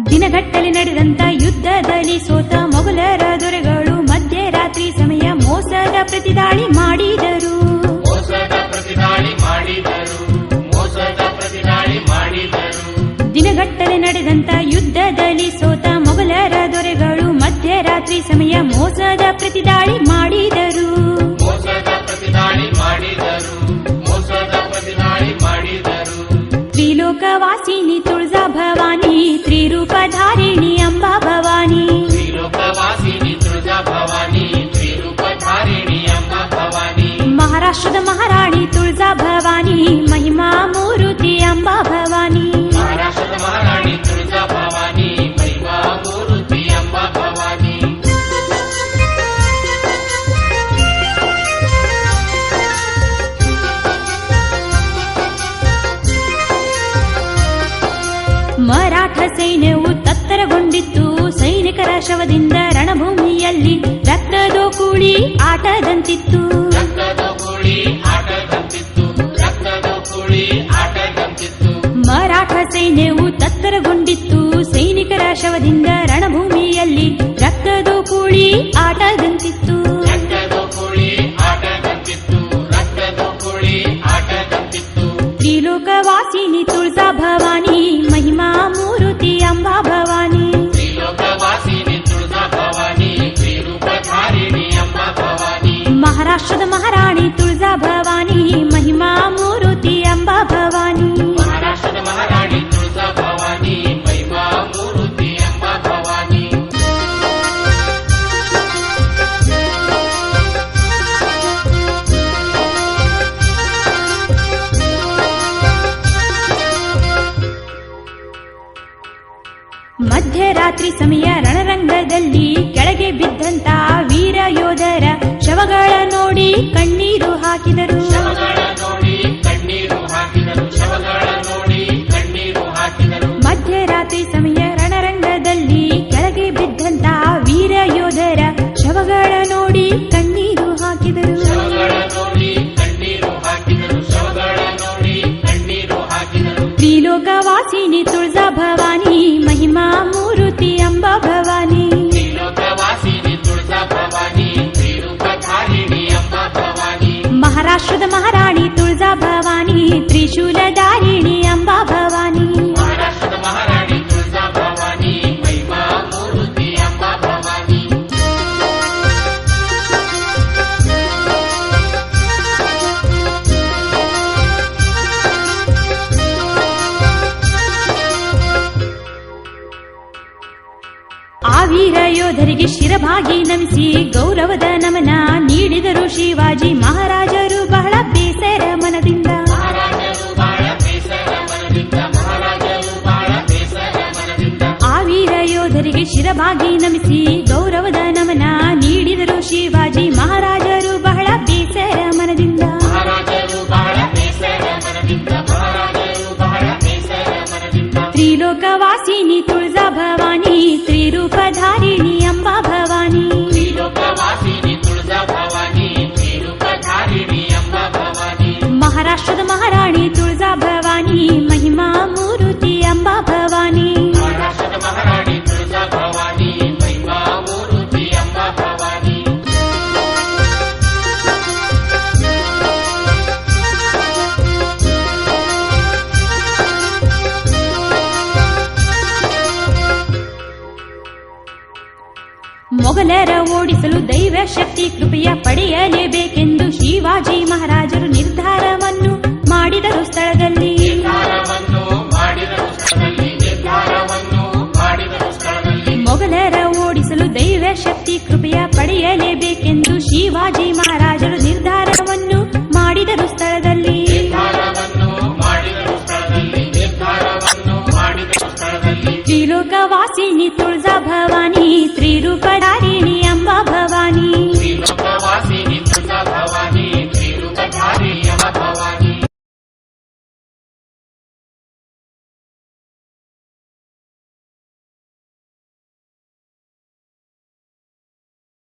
ದಿನಗಟ್ಟಲೆ ನಡೆದಂತ ಯುದ್ಧದಲ್ಲಿ ಸೋತ ಮೊಘಲರ ದೊರೆಗಳು ಮಧ್ಯರಾತ್ರಿ ಸಮಯ ಮೋಸದ ಪ್ರತಿದಾಳಿ ಮಾಡಿದರು. ಮೋಸದ ಪ್ರತಿದಾಳಿ ಮಾಡಿದರು, ಮೋಸದ ಪ್ರತಿದಾಳಿ ಮಾಡಿದರು. ದಿನಗಟ್ಟಲೆ ನಡೆದಂತ ಯುದ್ಧದಲ್ಲಿ ಸೋತ ಮೊಘಲರ ದೊರೆಗಳು ಮಧ್ಯರಾತ್ರಿ ಸಮಯ ಮೋಸದ ಪ್ರತಿದಾಳಿ ಮಾಡಿದರು. ಮೋಸದ ಪ್ರತಿದಾಳಿ ಮಾಡಿದರು, ಮೋಸದ ಪ್ರತಿದಾಳಿ ಮಾಡಿದರು. ತ್ರಿಲೋಕವಾಸಿನಿ ತುಳಜಾ ಭವಾನಿ, ತ್ರಿರೂಪಧಾರಿಣಿ ಅಂಬಾ ಭವಾನಿ. ತ್ರಿಲೋಕವಾಸಿನಿ ತುಳಜಾ ಭವಾನಿ, ತ್ರಿರೂಪಧಾರಿಣಿ ಅಂಬಾ ಭವಾನಿ. ಮಹಾರಾಷ್ಟ್ರದ ಮಹಾರಾಣಿ ತುಳಜಾ ಭವಾನಿ, ಮಹಿಮಾ ಮೂರುತಿ ಅಂಬಾ ಭವಾನಿ. ಮಹಾರಾಷ್ಟ್ರದ ಮಹಾರಾಣಿ ತುಳಜಾ ಭವಾನಿ, ಮಹಿಮಾ ಮೂರುತಿ ಅಂಬಾ ಭವಾನಿ. ಮರಾಠ ಸೈನ್ಯವು ತತ್ತರಗೊಂಡಿತ್ತು. ಸೈನಿಕರ ಶವದಿಂದ ರಣಭೂಮಿಯಲ್ಲಿ ರಕ್ತದ ಕೂಳಿ ಆಟದಂತಿತ್ತು. ರಕ್ತದ ಕೂಳಿ ಆಟದಂತಿತ್ತು, ರಕ್ತದ ಕೂಳಿ ಆಟದಂತಿತ್ತು. ಮರಾಠ ಸೈನ್ಯವು ತತ್ತರಗೊಂಡಿತ್ತು. ಸೈನಿಕರ ಶವದಿಂದ ರಣಭೂಮಿಯಲ್ಲಿ ರಕ್ತದ ಕೂಳಿ ಆಟದಂತಿತ್ತು. ರಕ್ತದ ಕೋಳಿ ಆಟದಂತಿತ್ತು, ರಕ್ತದ ಕೋಳಿ ಆಟದಂತಿತ್ತು. ತ್ರಿಲೋಕವಾಸಿನಿ ತುಳಜಾ ಭವಾನಿ ಮಹಿಮಾ ಮೂರುತಿ ಅಂಬಾ ಭವಾನಿ. ತ್ರಿಲೋಕವಾಸಿನಿ ತುಳಜಾ ಭವಾನಿ ತ್ರಿರೂಪಧಾರಿಣಿ ಅಮ್ಮ ಭವಾನಿ. ಮಹಾರಾಷ್ಟ್ರದ ಮಹಾರಾಣಿ ತುಳಜಾ ಭವಾನಿ ಮಹಿಮಾ ಮೂರುತಿ ಅಂಬಾ ಭವಾನಿ. ಮಹಾರಾಷ್ಟ್ರದ ಮಹಾರಾಣಿ ತುಳಜಾ ಭವಾನಿ ಮಹಿಮಾ ಮೂರುತಿ ಅಮ್ಮ ಭವಾನಿ. ಮಧ್ಯರಾತ್ರಿ ಸಮಯ ರಣರಂಗದಲ್ಲಿ ಕೆಳಗೆ ಬಿದ್ದಂತ ವೀರ ಯೋಧರ ಶವಗಳ ನೋಡಿ ಕಣ್ಣೀರು ಹಾಕಿದರು. ಶವಗಳ ನೋಡಿ ಕಣ್ಣೀರು ಹಾಕಿದರು, ಶವಗಳ ನೋಡಿ ಕಣ್ಣೀರು ಹಾಕಿದರು. ಮಧ್ಯರಾತ್ರಿ ಸಮಯ ರಣರಂಗದಲ್ಲಿ ಕೆಳಗೆ ಬಿದ್ದಂತ ವೀರ ಯೋಧರ ಶವಗಳ ನೋಡಿ ಕಣ್ಣೀರು ಹಾಕಿದರು. ಶವಗಳ ನೋಡಿ ಕಣ್ಣೀರು ಹಾಕಿದರು, ಶವಗಳ ನೋಡಿ ಕಣ್ಣೀರು ಹಾಕಿದರು. ತ್ರಿಲೋಕವಾಸಿನಿ ತುಳಜಾ ಭವಾನಿ ಮಹಿಮಾ ಮೂರುತಿ ಅಂಬಾ ಭವಾನಿ. ತ್ರಿಲೋಕವಾಸಿನಿ ತುಳಜಾ ಭವಾನಿ ತ್ರಿರೂಪಧಾರಿಣಿ ಅಮ್ಮ ಭವಾನಿ. ಮಹಾರಾಷ್ಟ್ರದ ಮಹಾರಾಣಿ ತುಳಜಾ ಭವಾನಿ ತ್ರಿಶೂಲಧಾರಿಣಿ ಅಂಬಾ ಭವಾನಿ. ಮಹಾರಾಷ್ಟ್ರದ ಮಹಾರಾಣಿ ತುಳಜಾ ಭವಾನಿ ಮಹಿಮಾ ಮೂರುತಿ ಅಮ್ಮ ಭವಾನಿ. ಆ ವೀರ ಯೋಧರಿಗೆ ಶಿರಭಾಗಿ ನಮಿಸಿ ಗೌರವದ ನಮನ ನೀಡಿದರು ಶಿವಾಜಿ ಮಹಾರಾಜರು ಬಹಳ ಬೇಸರ ಮನದಿಂದ. ಮಹಾರಾಜರು ಬಹಳ ಬೇಸರ ಮನದಿಂದ, ಮಹಾರಾಜರು ಬಹಳ ಬೇಸರ ಮನದಿಂದ. ಆ ವೀರ ಯೋಧರಿಗೆ ಶಿರಭಾಗಿ ನಮಿಸಿ ಗೌರವದ ನಮನ ನೀಡಿದರು ಶಿವಾಜಿ ಮಹಾರಾಜರು ಬಹಳ ಬೇಸರ ಮನದಿಂದ. ಮಹಾರಾಜರು ಬಹಳ ಬೇಸರ ಮನದಿಂದ, ಮಹಾರಾಜರು ಬಹಳ ಬೇಸರ ಮನದಿಂದ. ತ್ರಿಲೋಕವಾಸಿನಿ ತುಳಜಾ ಭವಾನಿ ತ್ರಿರೂಪಧಾರಿಣಿ ಅಂಬಾ ಭವಾನಿ. ತ್ರಿಲೋಕವಾಸಿನಿ ತುಳಜಾ ಭವಾನಿ ತ್ರಿರೂಪಧಾರಿಣಿ ಅಮ್ಮ ಭವಾನಿ. ಮಹಾರಾಷ್ಟ್ರದ ಮಹಾರಾಣಿ ತುಳಜಾ ಭವಾನಿ ಮಹಿಮಾ ಮೂರುತಿ ಅಂಬಾ ಭವಾನಿ. ಮಹಾರಾಷ್ಟ್ರದ ಮಹಾರಾಣಿ ತುಳಜಾ ಭವಾನಿ ಮಹಿಮಾ ಮೂರುತಿ ಅಮ್ಮ ಭವಾನಿ. ಮೊಘಲರ ಓಡಿಸಲು ದೈವ ಶಕ್ತಿ ಕೃಪೆಯ ಪಡೆಯಲೇಬೇಕೆಂದು ಶಿವಾಜಿ ಮಹಾರಾಜರು ನಿರ್ಧಾರವನ್ನು ಮಾಡಿದರು ಸ್ಥಳದಲ್ಲಿ. ನಿರ್ಧಾರವನ್ನು ಮಾಡಿದರು ಸ್ಥಳದಲ್ಲಿ, ನಿರ್ಧಾರವನ್ನು ಮಾಡಿದರು ಸ್ಥಳದಲ್ಲಿ. ಮೊಘಲರ ಓಡಿಸಲು ದೈವ ಶಕ್ತಿ ಕೃಪೆಯ ಪಡೆಯಲೇಬೇಕೆಂದು ಶಿವಾಜಿ ಮಹಾರಾಜರು ನಿರ್ಧಾರವನ್ನು ಮಾಡಿದರು ಸ್ಥಳದಲ್ಲಿ. ನಿರ್ಧಾರವನ್ನು ಮಾಡಿದರು ಸ್ಥಳದಲ್ಲಿ, ನಿರ್ಧಾರವನ್ನು ಮಾಡಿದರು ಸ್ಥಳದಲ್ಲಿ. ತ್ರಿಲೋಕವಾಸಿನಿ ತುಳಜಾ ಭವಾನಿ ತ್ರಿರೂಪಧಾರಿಣಿ